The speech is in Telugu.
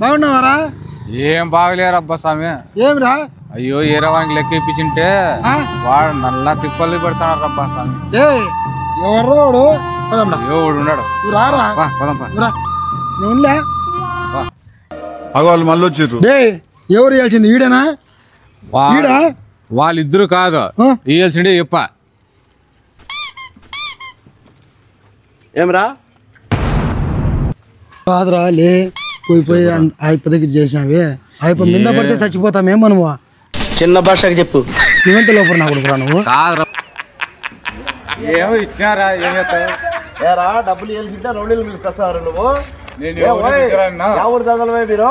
బాగున్నావారా? ఏం బాగలేరబ్బా స్వామి. ఏమిరా? అయ్యో ఏరవానికి లెక్క ఇప్పించింటే వాడు నల్లా తిప్పలు పెడతాడు రబ్బా స్వామి. ఎవర్రాడు? ఎవడు ఉన్నాడు? రారా నువ్వులే వాళ్ళు మళ్ళీ వచ్చారు. ఎవరు ఇవ్వాల్సింది? వీడేనా? వాళ్ళిద్దరు కాదు ఇవ్వాల్సిండే చెప్ప. ఏమరా కాదురా లే పోయి అయిపో దగ్గర చేసినావి. అయిపో మీద పడితే చచ్చిపోతామే మనము. చిన్న భాషకి చెప్పు. నువ్వెంత లోపల నా కొడుకురా నువ్వు? ఏమో ఇచ్చినారా? ఏరా డబ్బులు ఇవ్వాల్సింటే రౌడీలు పిలుస్తారు నువ్వు. నేను ఎవరు చదవమే మీరు